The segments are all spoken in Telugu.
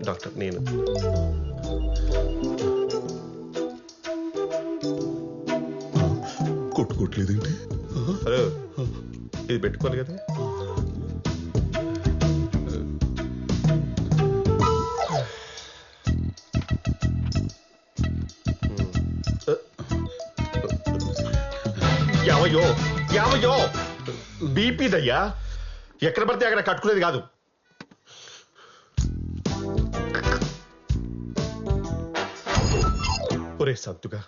డాక్టర్ నేను కొట్టుకోవట్లేదేంటి? హలో, ఇది పెట్టుకోవాలి కదా. యావయో బీపీదయ్యా, ఎక్కడ పడితే అక్కడ కట్టుకునేది కాదు. ఒరే సంతుగా,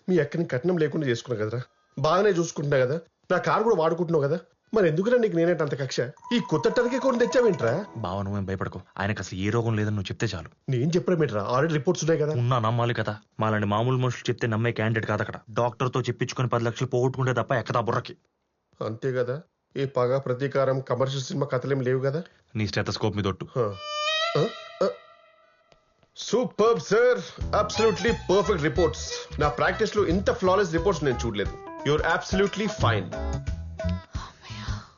మీ అక్కని కట్నం లేకుండా చేసుకున్నావు కదరా, బాగానే చూసుకుంటున్నా కదా, నా కారు కూడా వాడుకుంటున్నావు కదా, మరి ఎందుకురా నీకు నేనేంట అంత కక్ష? ఈ కొత్త టర్కీ కొని తెచ్చావేంట్రా? బావ నువ్వేం భయపడకు, ఆయనకు అసలు ఏ రోగం లేదని నువ్వు చెప్తే చాలు. నేను చెప్పడమేట్రా, ఆల్రెడీ రిపోర్ట్స్ ఉన్నాయి కదా. ఉన్నా నమ్మాలి కదా, మాలాంటి మామూలు మనుషులు చెప్తే నమ్మే క్యాండిడేట్ కాదు అక్కడ. డాక్టర్ తో చెప్పించుకుని 10 లక్షలు పోగొట్టుకుంటే తప్ప ఎక్కదా బుర్రకి. అంతే కదా, ఏ పగ ప్రతీకారం కమర్షియల్ సినిమా కథలేం లేవు కదా. నీ స్టెథోస్కోప్ మీద ఒట్టు. Super sir, absolutely perfect reports. నా ప్రాక్టీస్ లో ఇంత ఫ్లాలెస్ రిపోర్ట్స్ నేను చూడలేదు. You are absolutely fine.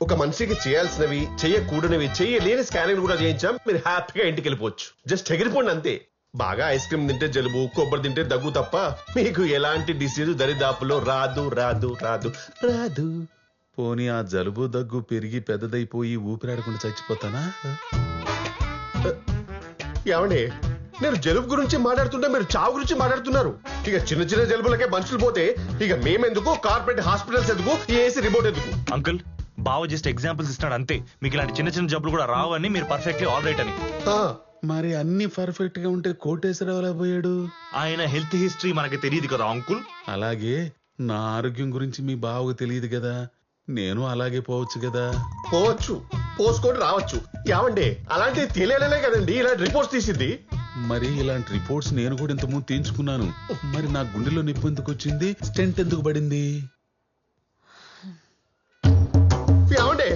ఒక మనిషికి చేయాల్సినవి, చేయకూడనివి, చేయలేని స్కానింగ్ కూడా చేయించాం. మీరు హ్యాపీగా ఇంటికి వెళ్ళిపోవచ్చు. జస్ట్ ఎగిరిపోండి అంతే. బాగా ఐస్ క్రీమ్ తింటే జలుబు, కొబ్బరి తింటే దగ్గు తప్ప మీకు ఎలాంటి డిసీజ్ దరిదాపులో రాదు రాదు రాదు రాదు. పోనీ ఆ జలుబు దగ్గు పెరిగి పెద్దదైపోయి ఊపిరాడకుండా చచ్చిపోతానా? ఏమండి, నేను జలుబు గురించి మాట్లాడుతుంటే మీరు చావు గురించి మాట్లాడుతున్నారు. ఇక చిన్న చిన్న జలుబులకే మనుషులు పోతే ఇక మేమెందుకు, కార్పొరేట్ హాస్పిటల్స్ ఎందుకు, ఏసీ రిమోట్ ఎందుకు? అంకుల్, బావ జస్ట్ ఎగ్జాంపుల్స్ ఇస్తాడు అంతే. మీకు ఇలాంటి చిన్న చిన్న జబ్బులు కూడా రావని, మీరు పర్ఫెక్ట్లీ ఆల్ రైట్ అని. మరి అన్ని పర్ఫెక్ట్ గా ఉంటే కోటేశ్వరరావు ఎలా పోయాడు? ఆయన హెల్త్ హిస్టరీ మనకి తెలియదు కదా అంకుల్. అలాగే నా ఆరోగ్యం గురించి మీ బావకు తెలియదు కదా, నేను అలాగే పోవచ్చు కదా. పోవచ్చు, పోసుకొని రావచ్చు. ఏమండి, అలాంటివి తెలియలేనే కదండి ఇలాంటి రిపోర్ట్స్ తీసింది. మరి ఇలాంటి రిపోర్ట్స్ నేను కూడా ఇంతకుముందు తీయించుకున్నాను. మరి నా గుండెలో నొప్పి ఎందుకు వచ్చింది? స్టెంట్ ఎందుకు పడింది? ఏమండి,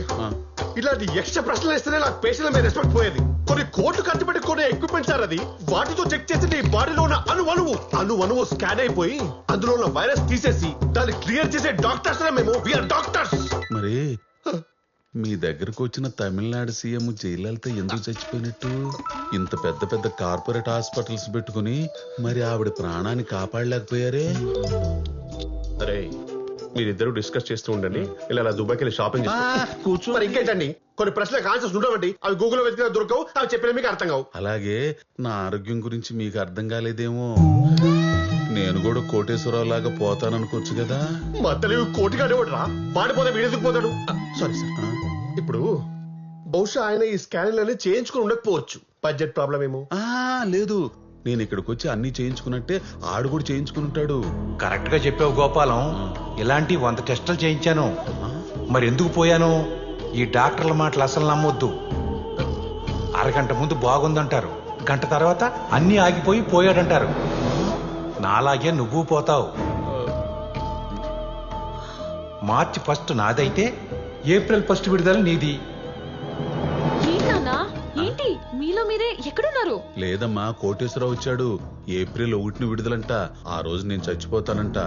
ఇలాంటి ఎక్స్ట్రా ప్రశ్నలు ఇస్తేనే నాకు పేషెంట్ మీద రెస్పెక్ట్ పోయేది. కొన్ని కోట్లు ఖర్చు పెట్టి కొనే ఎక్విప్మెంట్ సార్ అది. వాటితో చెక్ చేసి నీ బాడీలో ఉన్న అణువణువు స్కాన్ అయిపోయి అందులో ఉన్న వైరస్ తీసేసి దాన్ని క్లియర్ చేసే డాక్టర్స్ మేము. We are doctors. మరి మీ దగ్గరకు వచ్చిన తమిళనాడు సీఎం జయలలిత ఎందుకు చచ్చిపోయినట్టు? ఇంత పెద్ద పెద్ద కార్పొరేట్ హాస్పిటల్స్ పెట్టుకుని మరి ఆవిడ ప్రాణాన్ని కాపాడలేకపోయారే? అరే, మీరిద్దరు డిస్కస్ చేస్తూ ఉండండి. ఇలా దుబాయ్కి వెళ్ళి షాపింగ్ కూర్చో. మరి ఇంకేంటండి, కొన్ని ప్రశ్నలకు ఆన్సర్స్ ఉండవండి. అవి గూగుల్లో వెతికినా దొరకవు, అవి చెప్పిన మీకు అర్థం కావు. అలాగే నా ఆరోగ్యం గురించి మీకు అర్థం కాలేదేమో. నేను కూడా కోటేశ్వరరావు లాగా పోతాననుకోవచ్చు కదా. మా తెలివి కోటిగానే రా, వాడిపోతే వీడెందుకు పోతాడు? సారీ సార్, ఇప్పుడు బహుశా ఆయన ఈ స్కానింగ్ చేయించుకుని ఉండకపోవచ్చు. బడ్జెట్ ప్రాబ్లం ఏమో. లేదు, నేను ఇక్కడికి వచ్చి అన్ని చేయించుకున్నట్టే ఆడు కూడా చేయించుకుంటాడు. కరెక్ట్ గా చెప్పావు గోపాలం. ఇలాంటి 100 టెస్టులు చేయించాను. మరి ఎందుకు పోయాను? ఈ డాక్టర్ల మాటలు అసలు నమ్మొద్దు. అరగంట ముందు బాగుందంటారు, గంట తర్వాత అన్ని ఆగిపోయి పోయాడంటారు. నాలాగే నువ్వు పోతావు. మార్చి 1 నాదైతే ఏప్రిల్ 1 విడుదల నీది. ఏంటి మీలో మీరే ఎక్కడున్నారు? లేదమ్మా, కోటేశ్వరరావు వచ్చాడు. ఏప్రిల్ 1 విడుదలంట. ఆ రోజు నేను చచ్చిపోతానంట.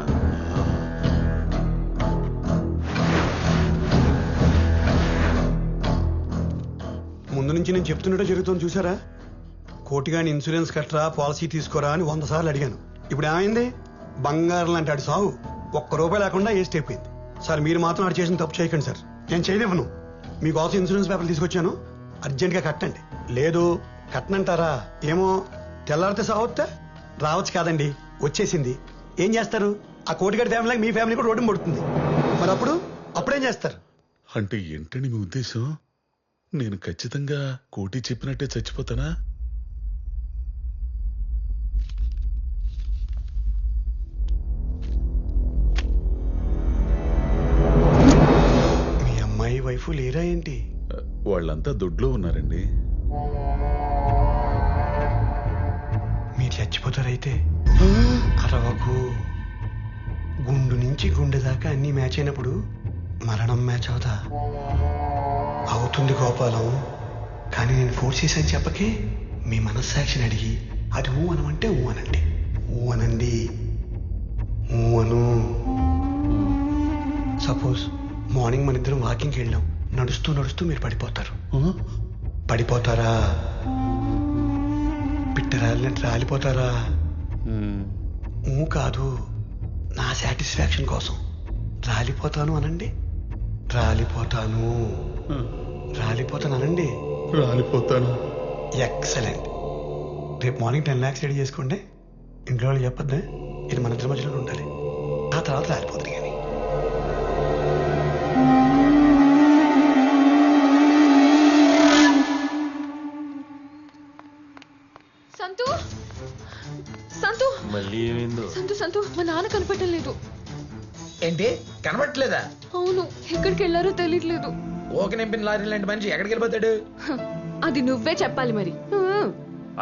ముందు నుంచి నేను చెప్తున్నట్టే జరుగుతుంది చూసారా. కోటిగాని ఇన్సూరెన్స్ కట్టరా, పాలసీ తీసుకోరా అని 100 సార్లు అడిగాను. ఇప్పుడు ఏమైంది? బంగారం లాంటి ఆడు సాగు ₹1 లేకుండా వేస్ట్ అయిపోయింది. సార్, మీరు మాత్రం ఆడు చేసిన తప్పు చేయకండి సార్. నేను చేయనివ్వను. మీకోసం ఇన్సూరెన్స్ పేపర్లు తీసుకొచ్చాను, అర్జెంట్గా కట్టండి. లేదు కట్టనంటారా? ఏమో, తెల్లారితే సావొస్తే రావచ్చు కాదండి, వచ్చేసింది. ఏం చేస్తారు? ఆ కోటిగాడి ఫ్యామిలీ మీ ఫ్యామిలీ కూడా రోడ్డు పడుతుంది. మరి అప్పుడేం చేస్తారు? అంటే ఏంటని మీ ఉద్దేశం? నేను ఖచ్చితంగా కోటి చెప్పినట్టే చచ్చిపోతానా? మీ అమ్మాయి వైఫ్ లేరా ఏంటి? వాళ్ళంతా దొడ్లో ఉన్నారండి. మీరు చచ్చిపోతారైతే అరవకు. గుండు నుంచి గుండె దాకా అన్ని మ్యాచ్ అయినప్పుడు మరణం మ్యాచ్ అవుతా అవుతుంది గోపాలం. కానీ నేను ఫోర్స్ చేశాను చెప్పకే. మీ మనస్సాక్షిని అడిగి అది ఊ అనమంటే ఊ అనండి. ఊ అనండి, ఊ అను. సపోజ్ మార్నింగ్ మన ఇద్దరం వాకింగ్కి వెళ్ళాం. నడుస్తూ నడుస్తూ మీరు పడిపోతారు. పడిపోతారా? పిట్టరాలినట్టు రాలిపోతారా? కాదు, నా సాటిస్ఫాక్షన్ కోసం రాలిపోతాను అనండి. రాలిపోతాను అనండి. రాలిపోతాను. ఎక్సలెంట్. రేపు మార్నింగ్ 10 lakhs రెడీ చేసుకోండి. ఇంట్లో వాళ్ళు చెప్పొద్దే, ఇది మన ఇద్దరి మధ్యలో ఉండాలి. ఆ తర్వాత రాలిపోతుంది. కానీ సంతు సంతు మళ్ళీ ఏమైందో? సంతు సంతు మా నాన్న కనపడలేదు. ఏంటి కనబట్టలేదా? అవును, ఎక్కడికి వెళ్ళారో తెలియట్లేదు. ఓకే నింపిన లారీ లాంటి మనిషి ఎక్కడికి వెళ్ళిపోతాడు? అది నువ్వే చెప్పాలి మరి.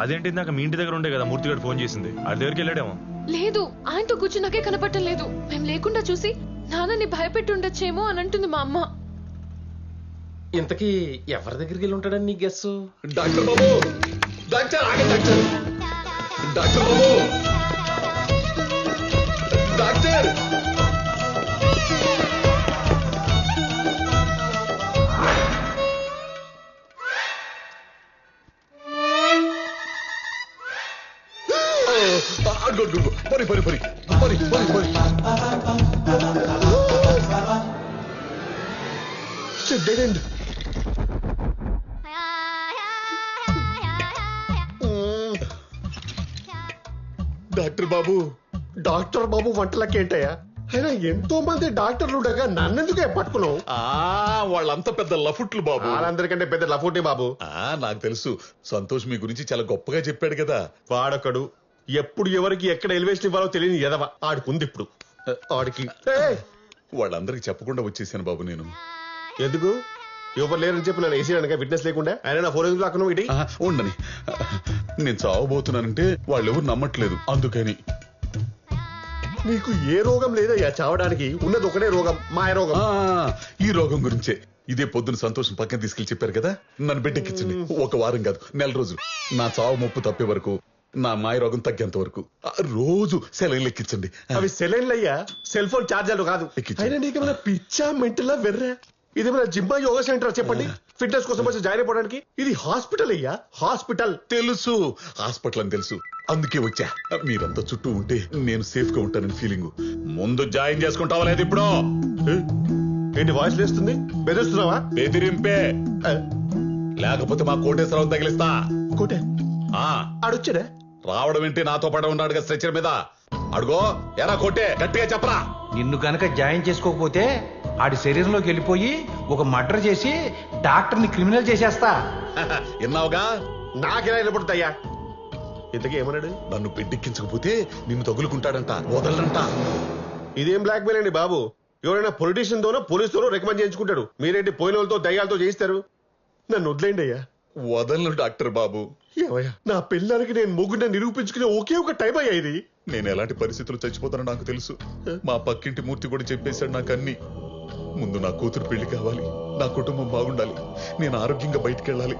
అదేంటి, నాకు మీ ఇంటి దగ్గర ఉండే కదా మూర్తి గారు ఫోన్ చేసింది. అది దగ్గరికి వెళ్ళాడేమో. లేదు, ఆయనతో కూర్చున్నాకే కనపడటం లేదు. మేము లేకుండా చూసి నాన్నని భయపెట్టి ఉండొచ్చేమో అని అంటుంది మా అమ్మ. ఇంతకీ ఎవరి దగ్గరికి వెళ్ళి ఉంటాడని నీ గెస్సు? డాక్టర్ బాబు, డాక్టర్ ఆగండి డాక్టర్. డాక్టర్ బాబు, డాక్టర్. పరి పరి పరి పరి పరి పరి. Dead end. డాక్టర్ బాబు వంటలకేంటయ్యా? అయినా ఎంతో మంది డాక్టర్లు ఉండగా నన్నెందుకే పట్టుకున్నావు? వాళ్ళంతా పెద్ద లఫుట్లు బాబు. వాళ్ళందరికంటే పెద్ద లఫోటే బాబు. నాకు తెలుసు. సంతోష్ మీ గురించి చాలా గొప్పగా చెప్పాడు కదా. వాడొకడు ఎప్పుడు ఎవరికి ఎక్కడ ఎలివేషన్ ఇవ్వాలో తెలియని ఎదవ ఆడుకుంది ఇప్పుడు. ఆడికి వాళ్ళందరికి చెప్పకుండా వచ్చేసాను బాబు నేను. ఎందుకు? ఎవరు లేరని చెప్పి నన్ను వేసేయడానికి విట్నెస్ లేకుండా ఆయన నా ఫోన్ ఎందుకు లాక్కున్నావు? ఇటీ ఉండని. నేను చావబోతున్నానంటే వాళ్ళు ఎవరు నమ్మట్లేదు, అందుకని. నీకు ఏ రోగం లేదయ్యా చావడానికి. ఉన్నది ఒకటే రోగం, మాయ రోగం. ఈ రోగం గురించే ఇదే పొద్దున సంతోషం పక్కన తీసుకెళ్లి చెప్పారు కదా. నన్ను బిడ్డెక్కించండి. 1 వారం కాదు, 1 నెల రోజులు. నా చావు ముప్పు తప్పే వరకు, నా మాయ రోగం తగ్గేంత వరకు రోజు సెలైన్లు ఎక్కించండి. అవి సెలైన్లు అయ్యా, సెల్ ఫోన్ ఛార్జర్లు కాదు. ఎక్కించండి. అయినా నీకేమైనా పిచ్చా మెంటలా వెర్రా? ఇదేమైనా జిమ్మా యోగా సెంటర్ చెప్పండి ఫిట్నెస్ కోసం వచ్చి జాయిన్ అయిపోవడానికి? ఇది హాస్పిటల్ అయ్యా, హాస్పిటల్. తెలుసు, హాస్పిటల్ అని తెలుసు, అందుకే వచ్చా. మీరంతా చుట్టూ ఉంటే నేను సేఫ్ గా ఉంటానని ఫీలింగ్. ముందు జాయిన్ చేసుకుంటావా లేదు? ఇప్పుడు ఏంటి వాయిస్ లేస్తుంది? బెదిరిస్తున్నావా? బెదిరింపే, లేకపోతే మా కోటేశ్వరరావు తగిలిస్తా. కోటే ఆడొచ్చాడా? రావడం ఏంటి? నాతో పాటు ఉన్నాడుగా స్ట్రెచర్ మీద. అడుగో ఎరా కోటే, గట్టిగా చెప్పరా. నిన్ను కనుక జాయిన్ చేసుకోకపోతే ఆడి శరీరంలోకి వెళ్ళిపోయి ఒక మర్డర్ చేసి డాక్టర్ని క్రిమినల్ చేసేస్తా. విన్నావుగా? నాకెలా నిలబడుతాయ్యా? ఇంతకీ ఏమన్నాడు? నన్ను బిడ్డెక్కించకపోతే నిన్ను తగులుకుంటాడంట, వదలడంట. ఇదేం బ్లాక్ మెయిల్ అండి బాబు? ఎవరైనా పొలిటీషియన్ తోనో పోలీసుతోనో రికమెండ్ చేయించుకుంటాడు. మీరేంటి పోయిన వాళ్ళతో దయ్యాలతో చేయిస్తారు? నన్ను వదిలేండి అయ్యా. వదలను డాక్టర్ బాబు. ఏమయ్యా, నా పిల్లలకి నేను మొగ్గున నిరూపించుకునే ఒకే ఒక టైం అయ్యా ఇది. నేను ఎలాంటి పరిస్థితులు చచ్చిపోతానో నాకు తెలుసు. మా పక్కింటి మూర్తి కూడా చెప్పేశాడు నాకు అన్ని. ముందు నా కూతురు పెళ్లి కావాలి, నా కుటుంబం బాగుండాలి, నేను ఆరోగ్యంగా బయటికి వెళ్ళాలి.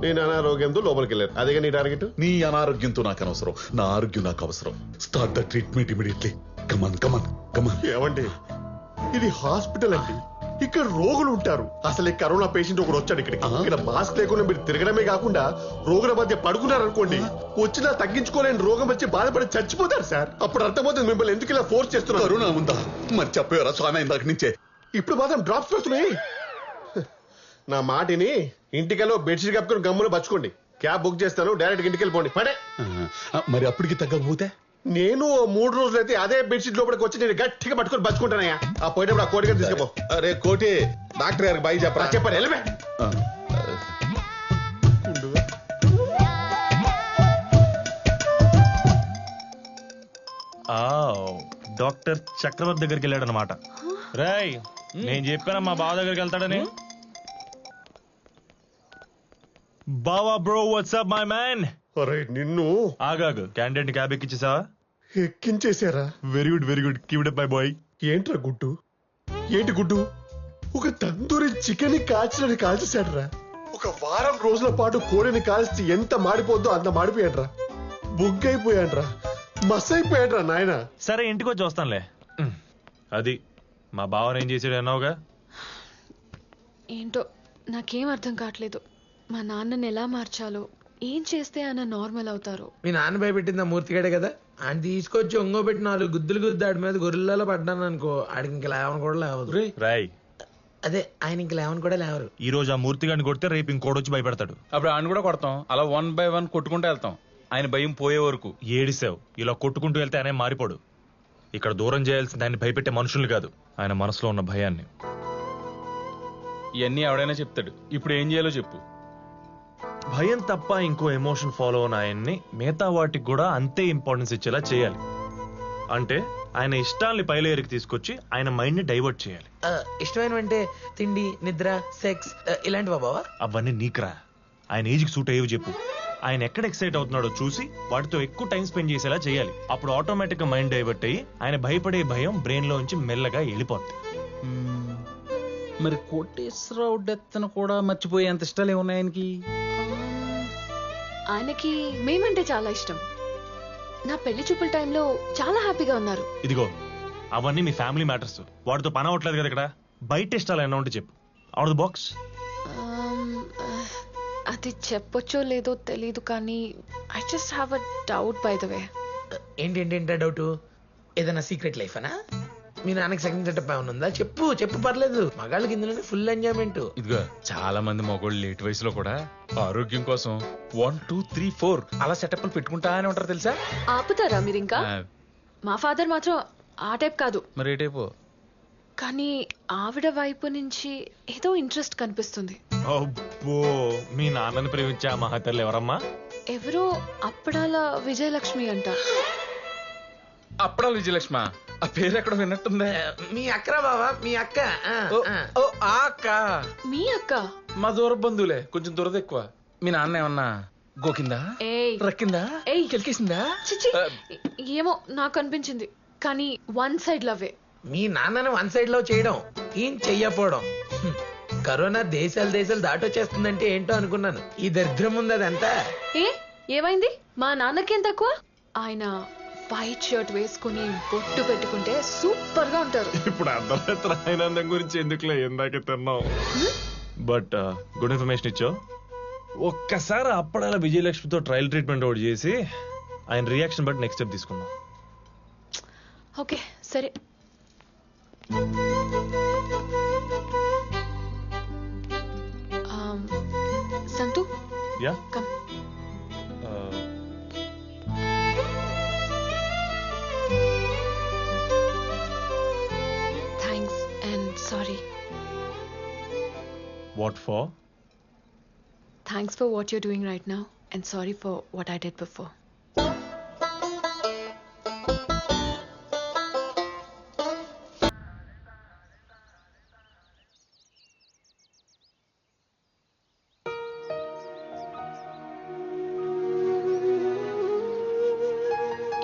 నేను అనారోగ్యంతో లోపలికి వెళ్ళాను, అదేగా నీ టార్గెట్. నీ అనారోగ్యంతో నాకు అనవసరం, నా ఆరోగ్యం నాకు అవసరం. Start the treatment immediately. Come on come on come on. ఏమండి, ఇది హాస్పిటల్ అండి, ఇక్కడ రోగులు ఉంటారు. అసలు ఈ కరోనా పేషెంట్ ఒకడు వచ్చాడు ఇక్కడికి. ఇక్కడ మాస్క్ లేకుండా మీరు తిరగడమే కాకుండా రోగుల మధ్య పడుకున్నారనుకోండి, వచ్చినా తగ్గించుకోలేని రోగం వచ్చి బాధపడి చచ్చిపోతారు సార్. అప్పుడు అర్థమవుతుంది మిమ్మల్ని ఎందుకు ఇలా ఫోర్స్ చేస్తున్నారు. కరోనా ఉందా? మరి చెప్పేవరా స్వామి ఇందాక నుంచే. ఇప్పుడు మాత్రం డ్రాప్స్ వస్తున్నాయి. నా మాటిని ఇంటికెళ్ళో బెడ్షీట్ కప్పుకొని గమ్మున పచ్చుకోండి. క్యాబ్ బుక్ చేస్తాను, డైరెక్ట్ ఇంటికి వెళ్ళిపోండి. పడే మరి అప్పటికి తగ్గకపోతే నేను 3 రోజులైతే అదే బెడ్షీట్ లోపలికి వచ్చి నేను గట్టిగా పట్టుకొని బచ్చుకుంటానయ్యా. ఆ పోయేటప్పుడు ఆ కోటి గారు తీసుకుపో. అరే కోటి, డాక్టర్ గారికి బాయ్ చెప్పరా. చెప్పాను వెళ్ళమే. డాక్టర్ చక్రవర్తి దగ్గరికి వెళ్ళాడు అనమాట. రాయ్, నేను చెప్పాను మా బావ దగ్గరికి వెళ్తాడని. బావా బ్రో, వాట్సాప్ మై మ్యాన్. అరే నిన్ను ఆగాగు, క్యాండిడేట్ క్యాబ్ ఎక్కించేసావా? ఎక్కించేశారా? Very good very good, keep it up my boy. ఏంట్రా గుడ్డు? ఏంటి గుడ్డు? ఒక తందూరి చికెన్ కాల్చినని కాల్చేశాడ్రా. ఒక వారం రోజుల పాటు కోడిని కాల్చి ఎంత మాడిపోద్దో అంత మాడిపోయాడ్రా. బుగ్గైపోయాడ్రా, మస్ అయిపోయాడ్రా నాయన. సరే ఇంటికి వచ్చి వస్తానులే. అది మా బావని ఏం చేసాడు అన్నావుగా, ఏంటో నాకేం అర్థం కావట్లేదు. మా నాన్నని ఎలా మార్చాలో, ఏం చేస్తే ఆయన నార్మల్ అవుతారో. మీ నాన్న భయపెట్టింది ఆ మూర్తిగాడే కదా, ఆయన తీసుకొచ్చి ఒంగో పెట్టి 4 గుద్దులు ఆడి మీద గొర్రెలలో పడ్డాను అనుకో, ఆడికి ఇంక లేవని కూడా లేవదు. రాయ్, అదే ఆయన ఇంక లేవని కూడా లేవరు. ఈ రోజు ఆ మూర్తి గారిని కొడితే రేపు ఇంకోటి భయపడతాడు. అప్పుడు ఆయన కూడా కొడతాం, అలా 1 by 1 కొట్టుకుంటూ వెళ్తాం, ఆయన భయం పోయే వరకు. ఏడిసావు, ఇలా కొట్టుకుంటూ వెళ్తే ఆయన మారిపోడు. ఇక్కడ దూరం చేయాల్సింది ఆయన భయపెట్టే మనుషుల్ని కాదు, ఆయన మనసులో ఉన్న భయాన్ని. ఇవన్నీ ఎవడైనా చెప్తాడు, ఇప్పుడు ఏం చేయాలో చెప్పు. భయం తప్ప ఇంకో ఎమోషన్ ఫాలో అయిన ఆయన్ని మిగతా వాటికి కూడా అంతే ఇంపార్టెన్స్ ఇచ్చేలా చేయాలి. అంటే ఆయన ఇష్టాల్ని పైలేరికి తీసుకొచ్చి ఆయన మైండ్ ని డైవర్ట్ చేయాలి. ఇష్టమైనవంటే తిండి, నిద్ర, సెక్స్ ఇలాంటివా బావా? అవన్నీ నీకురా, ఆయన ఏజ్కి సూట్ అయ్యేవి చెప్పు. ఆయన ఎక్కడ ఎక్సైట్ అవుతున్నాడో చూసి వాటితో ఎక్కువ టైం స్పెండ్ చేసేలా చేయాలి. అప్పుడు ఆటోమేటిక్ గా మైండ్ డైవర్ట్ అయ్యి ఆయన భయపడే భయం బ్రెయిన్ లోంచి మెల్లగా వెళ్ళిపోతుంది. మరి కోటేశ్వరరావు డెత్ కూడా మర్చిపోయేంత ఇష్టాలు ఏమున్నాయి ఆయనకి? ఆయనకి మేమంటే చాలా ఇష్టం. నా పెళ్లి చూపుల టైంలో చాలా హ్యాపీగా ఉన్నారు. ఇదిగో అవన్నీ మీ ఫ్యామిలీ మ్యాటర్స్, వాటితో పని అవ్వట్లేదు కదా. ఇక్కడ బయట ఇష్టాలు ఏమన్నా ఉంటే చెప్పు, అవుట్ ద బాక్స్. అది చెప్పొచ్చో లేదో తెలీదు కానీ I just have a doubt by the way. ఏంటి డౌట్? ఏదైనా సీక్రెట్ లైఫ్ అనా? మీ నాన్నకి సెకండ్ సెటప్ ఏమైనా ఉందా? చెప్పు పర్లేదు, మగాళ్ళకి ఇందులోనే ఫుల్ ఎంజాయ్మెంట్. ఇదిగో చాలా మంది మగోళ్ళు లేట్ వయసులో కూడా ఆరోగ్యం కోసం 1 2 3 4 అలా సెటప్లు పెట్టుకుంటానే ఉంటారు తెలుసా. ఆపుతారా మీరు ఇంకా? మా ఫాదర్ మాత్రం ఆ టైప్ కాదు. మరి ఏ టైపు? కానీ ఆవిడ వైపు నుంచి ఏదో ఇంట్రెస్ట్ కనిపిస్తుంది. అబ్బో, మీ నాన్నని ప్రేమించే ఆ మహతల్లి ఎవరమ్మా? ఎవరో అప్పడాల విజయలక్ష్మి అంట. అప్పుడా విజయలక్ష్మ? ఆ పేరు ఎక్కడ విన్నట్టుందే. మీ అక్కరా బావా, మీ అక్క. ఓ ఆ అక్క, మీ అక్క? మా దూర బంధువులే, కొంచెం దురద ఎక్కువ. మీ నాన్న ఏమన్నా గోకిందా, ఏయ్ రక్కిందా, ఏయ్ కెలికేసిందా? చిచి, ఏమో నాకు అనిపించింది కానీ వన్ సైడ్ లవ్వే. మీ నాన్నను 1 సైడ్ లో చేయడం, ఏం చెయ్యపోవడం. కరోనా దేశాలు దాటొచ్చేస్తుందంటే ఏంటో అనుకున్నాను. ఈ దరిద్రం ఉంది అదంతా. ఏమైంది? మా నాన్నకేం తక్కువ? ఆయన వైట్ షర్ట్ వేసుకుని బొట్టు పెట్టుకుంటే సూపర్ గా ఉంటారు. ఇప్పుడు అర్ధరాత్రి ఆనందం గురించి ఎందుకులే, ఇందాకే తిన్నాం. బట్ గుడ్ ఇన్ఫర్మేషన్ ఇచ్చావు. ఒక్కసారి అప్పడాల విజయలక్ష్మితో ట్రయల్ ట్రీట్మెంట్ ఒకటి చేసి ఆయన రియాక్షన్ బట్టి నెక్స్ట్ స్టెప్ తీసుకుందాం. ఓకే సరే. సంతు yeah, come. Thanks and sorry. What for? Thanks for what you're doing right now and sorry for what I did before.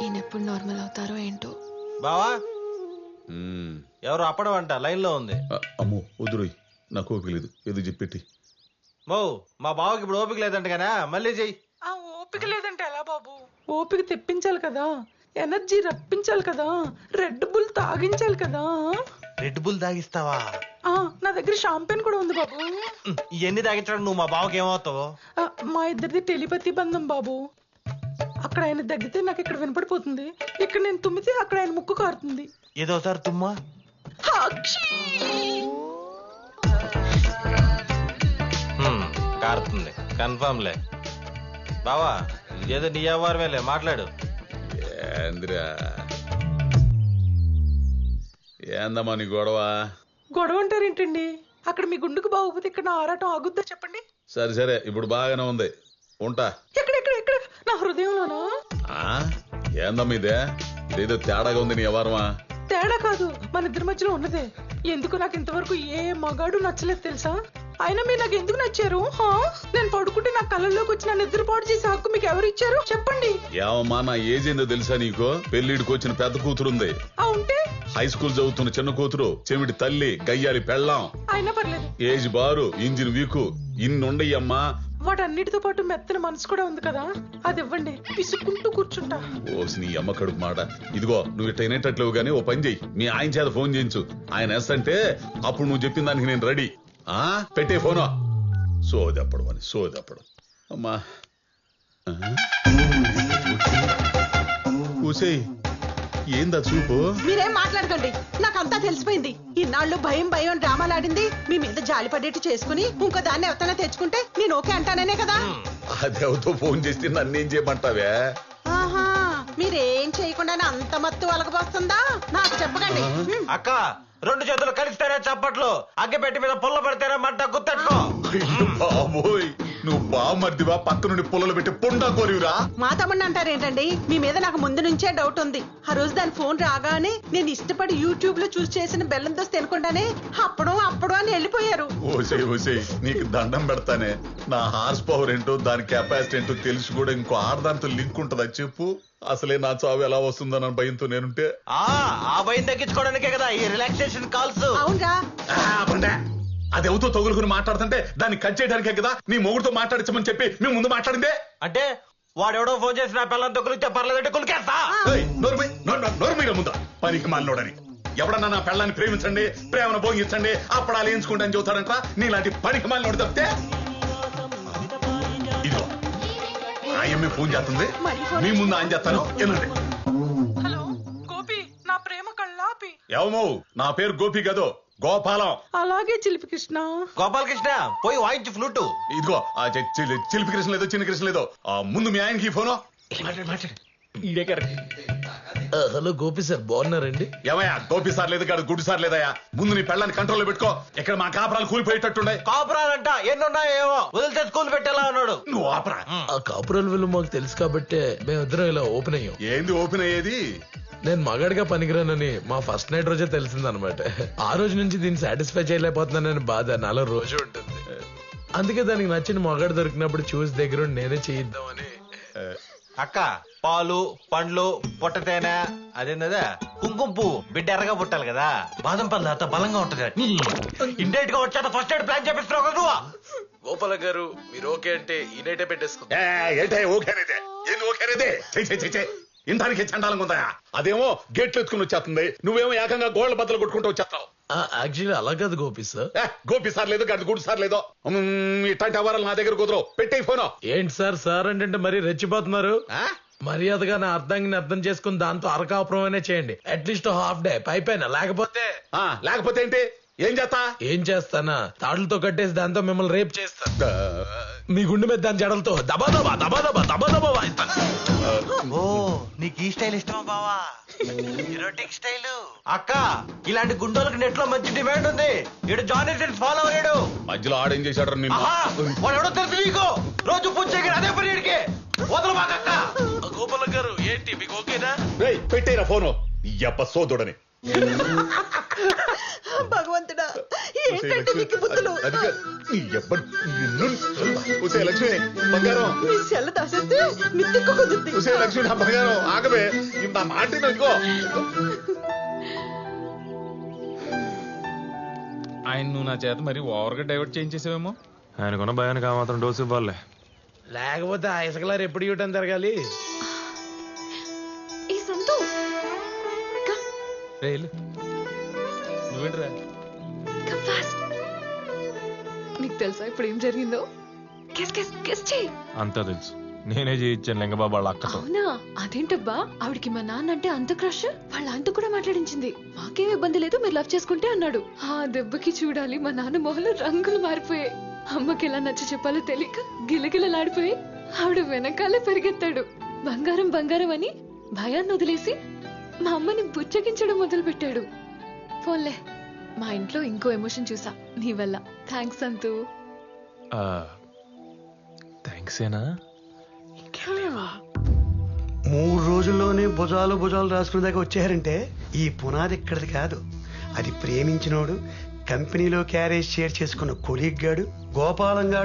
ఈయనెప్పుడు నార్మల్ అవుతారో ఏంటో. బావా, ఎవరు అప్పడం అంట లైన్ లో ఉంది. అమ్మో వద్దురోయ్, నాకు ఓపిక లేదు, ఏదో చెప్పెట్టి. మో మా బావకి ఇప్పుడు ఓపిక లేదంట కదా, మళ్ళీ చెయ్యి. ఓపిక లేదంటే ఎలా బాబు? ఓపిక తెప్పించాలి కదా, ఎనర్జీ రప్పించాలి కదా, రెడ్ బుల్ తాగించాలి కదా. రెడ్ బుల్ తాగిస్తావా? నా దగ్గర షాంపెన్ కూడా ఉంది బాబు. ఇవన్నీ తాగించడం నువ్వు మా బావకి ఏమవుతావు? మా ఇద్దరిది టెలిపతి బంధం బాబు. అక్కడ ఆయన దగ్గితే నాకు ఇక్కడ వినపడిపోతుంది, ఇక్కడ నేను తుమ్మితే అక్కడ ఆయన ముక్కు కారుతుంది. ఏదో సార్ తుమ్మా. కారుతుంది కన్ఫర్మ్ లే. బావా ఏదో నీ అవ్వారమేలే, మాట్లాడు. ఏందమ్మా నీ గొడవ? గొడవ అంటారేంటండి? అక్కడ మీ గుండుకు బాగోపోతే ఇక్కడ నా ఆరాటం ఆగుద్దా చెప్పండి? సరే ఇప్పుడు బాగానే ఉంది, ఉంటా. ఎక్కడ నా హృదయంలోనా? ఏందమ్మా ఇదే? ఇదేదో తేడాగా ఉంది నీ వ్యవహారమా? తేడా కాదు, మన ఇద్దరి మధ్యలో ఉన్నదే. ఎందుకు నాకు ఇంతవరకు ఏ మగాడు నచ్చలేదు తెలుసా? అయినా మీరు నాకు ఎందుకు నచ్చారు? నేను పడుకుంటే నా కళ్ళల్లోకి వచ్చి నా నిద్ర పాడు చేసే హక్కు మీకు ఎవరు ఇచ్చారు చెప్పండి? ఏమమ్మా నా ఏజ్ ఏందో తెలుసా నీకు? పెళ్లిడికి వచ్చిన పెద్ద కూతురుంది, ఉంటే హై స్కూల్ చదువుతున్న చిన్న కూతురు, చెవిటి తల్లి, గయ్యాలి పెళ్ళాం, అయినా పర్లేదు. ఏజ్ బారు, ఇంజిన్ వీకు, ఇన్నుండయ్యమ్మా. వాటన్నిటితో పాటు మెత్తన మనసు కూడా ఉంది కదా, అది ఇవ్వండి, పిసుక్కుంటూ కూర్చుంటా. ఓసి నీ అమ్మ కడుపు మాట. ఇదిగో నువ్వు ఇట్ట వినేటట్లేవు గానీ ఓ పని చెయ్యి, మీ ఆయన చేత ఫోన్ చేయించు. ఆయన ఎస్ అంటే అప్పుడు నువ్వు చెప్పిన దానికి నేను రెడీ. పెట్టే ఫోను. సోదప్పుడు అని సోదప్పుడు. అమ్మా కూసేయ్, ఏందా చూపు? మీరేం మాట్లాడకండి, నాకంతా తెలిసిపోయింది. ఇన్నాళ్ళు భయం భయం డ్రామాలాడింది మీ మీద జాలి పడేట్టు చేసుకుని ఇంకో దాన్ని ఎవరైనా తెచ్చుకుంటే నేను ఓకే అంటానే కదా. అదేవతో ఫోన్ చేసి నన్నేం చేయమంటావే? ఆహా, మీరేం చేయకుండానే అంత మత్తు వలకపోస్తుందా? నాకు చెప్పకండి. అక్క 2 చేతులు కలిస్తేనే చప్పట్లు, అగ్గిపెట్టి మీద పుల్ల పడితేనే మంట గుర్తెట్టుకో. బాబోయ్, నువ్వు బామర్దివా పక్క నుండి పుల్లలు పెట్టి పుండా కోరివురా? మా తమ్ముడిని అంటారేంటండి? మీ మీద నాకు ముందు నుంచే డౌట్ ఉంది. ఆ రోజు దాని ఫోన్ రాగానే నేను ఇష్టపడి యూట్యూబ్ లో చూసి చేసిన బెల్లం దోశ తినకుండానే అప్పుడు అని వెళ్ళిపోయారు. ఓసే నీకు దండం పెడతానే. నా హార్స్ పవర్ ఏంటో దాని కెపాసిటీ ఏంటో తెలిసి కూడా ఇంకో ఆడదాంతో లింక్ ఉంటుందా చెప్పు? అసలే నా చావు ఎలా వస్తుందన్న భయంతో నేనుంటే ఆ భయం తగ్గించుకోవడానికే కదా ఈ రిలాక్సేషన్ కాల్స్. అవునరా, అది ఎవరితో తగులుకుని మాట్లాడుతుంటే దాన్ని కట్ చేయడానికే కదా నీ మొగుడుతో మాట్లాడించమని చెప్పి మేము ముందు మాట్లాడిందే. అంటే వాడెవడో ఫోన్ చేసి నా పిల్లలతో కులిస్తే పర్లేదంటే కులికేస్తా. నోరు మీద ముందా పనికి మాలోడని. ఎవడన్నా నా పిల్లాన్ని ప్రేమించండి, ప్రేమను భోగించండి, అప్పడాలు ఎంచుకుంటా అని చెబుతారంట. నీలాంటి పనికి మాలోడు తప్పితే ఇదిగో ఆయమ్మే ఫోన్ చేస్తుంది, మీ ముందు ఆయన చేస్తాను. ఏనండి? హలో గోపి, నా ప్రేమ కళ్ళాపి. ఏమో, నా పేరు గోపి కాదు, గోపాలం. అలాగే చిలిపి కృష్ణ. గోపాలకృష్ణ పోయి వాయించు ఫ్లూటు. ఇదిగో చిలిపి కృష్ణ లేదో చిన్న కృష్ణ లేదో ముందు మీ ఆయనకి ఫోను. హలో గోపి సార్, బాగున్నారండి? ఏమయ్యా గోపి సార్ లేదు కాదు, గుడ్డు సార్ లేదయ్యా. ముందు నీ పెళ్ళాన్ని కంట్రోల్లో పెట్టుకో. ఇక్కడ మా కాపురాలు కూలిపోయేటట్టుండే. కాపురాలంట ఎన్నున్నాయో ఏమో వదిలితే స్కూల్ పెట్టేలా ఉన్నాడు. నువ్వు ఆపరా. ఆ కాపురాల విలువ మాకు తెలుసు కాబట్టే మేమిద్దరం ఇలా ఓపెన్ అయ్యాం. ఏంది ఓపెన్ అయ్యేది? నేను మగాడిగా పనికిరానని మా ఫస్ట్ నైట్ రోజే తెలిసిందనమాట. ఆ రోజు నుంచి దీన్ని సాటిస్ఫై చేయలేకపోతున్నానని బాధ నాలో రోజు ఉంటుంది. అందుకే దానికి నచ్చిన మగాడు దొరికినప్పుడు చూసి దగ్గర నేనే చేయిద్దామని. అక్క పాలు పండ్లు పుట్టతేనె అదేందా కుంకుమ పువ్వు బిడ్డ ఎర్రగా పుట్టాలి కదా. బాదం పళ్ళు అంత బలంగా ఉంటది. ఇండైట్ గా వచ్చాక ఫస్ట్ ఎయిడ్ ప్లాన్ చేపిస్తున్నావు కదా నువ్వు. గోపాల గారు మీరు ఓకే అంటే ఈ నైటే పెట్టేసుకో. ఇంతానికి చండాలంగా ఉందా? అదేమో గేట్లు ఎత్తుకుని వచ్చేస్తుంది, నువ్వేమో ఏకంగా గోళ్ల బద్దలు కొట్టుకుంటూ వచ్చేస్తావు. యాక్చువల్లీ అలా కాదు గోపి సార్. గోపి సార్ లేదు గడి గుడి సార్ లేదో ఇట్లాంటి అవరాలు నా దగ్గర కుదరవు. పెట్టే ఫోను. ఏంటి సార్ సార్ అంటే మరీ రెచ్చిపోతున్నారు? మర్యాదగా నా అర్థాన్ని అర్థం చేసుకుని దాంతో అరకాపురం చేయండి. అట్లీస్ట్ హాఫ్ డే పైపైన. లేకపోతే ఏంటి? ఏం చేస్తానా? తాడులతో కట్టేసి దాంతో మిమ్మల్ని రేప్ చేస్తా. మీ గుండె మీద దాని జడలతో దబాదబా దబాదబా దబాదబా. ఓ నీకు ఈ స్టైల్ ఇష్టమా బావా? Erotic style. అక్క ఇలాంటి గుండోలకు నెట్ లో మంచి డిమాండ్ ఉంది. ఇడు జానీ సిన్స్ ఫాలో అయ్యాడు. మధ్యలో ఆడేం చేశాడు? వాడు ఎవడో తెలుసు నీకు. రోజు పూజ చేయగలి అదే పని ఇడికి వదలు మాకక్క. గోపాల గారు ఏంటి మీకు ఓకేనా? పెట్టేరా ఫోను. ఎప్ప సోదోడని. భగవంతుడా, ఏంటంటే మీకు బుద్ధులు? లక్ష్మి బంగారం, మీ సెల్ల దాసేస్తే మిత్తికు కుదురుద్ది. లక్ష్మి నా బంగారం ఆగవే. ఇంత మాట ఇంకో ఆయన నువ్వు నా చేత మరి ఓవర్గా డైవర్ట్ చేయించేసావేమో. ఆయనకున్న భయానికి ఆ మాత్రం డోసు ఇవ్వాలి. లేకపోతే ఆ ఇసుకలారు ఎప్పుడు ఇవ్వటం జరగాలి. ఈ సంతు నువ్వేంట్రా? నీకు తెలుసా ఇప్పుడు ఏం జరిగిందో? అంతా తెలుసు, నేనే చేయించాను లింగబాబు వాళ్ళ అక్కతో. అవునా? అదేంటబ్బా, ఆవిడికి మా నాన్న అంటే అంత క్రష్, వాళ్ళ అంత కూడా మాట్లాడించింది. మాకేం ఇబ్బంది లేదు, మీరు లవ్ చేసుకుంటే అన్నాడు. ఆ దెబ్బకి చూడాలి మా నాన్న మొహంలో రంగులు మారిపోయాయి. అమ్మకి ఎలా నచ్చ చెప్పాలో తెలియక గిలగిలలాడిపోయి ఆవిడ వెనకాలే పెరిగెత్తాడు. బంగారం బంగారం అని భయాన్ని వదిలేసి మా అమ్మని బుచ్చగించడం మొదలు పెట్టాడు. పోన్లే, మా ఇంట్లో ఇంకో ఎమోషన్ చూసా నీ వల్ల. థ్యాంక్స్ సంతు. థ్యాంక్స్ ఏనా? 3 రోజుల్లోనే భుజాలు రాసుకునే దాకా వచ్చారంటే ఈ పునాది ఇక్కడిది కాదు. అది ప్రేమించినోడు, కంపెనీలో క్యారేజ్ షేర్ చేసుకున్న కొలీగ్ గాడు, గోపాలంగా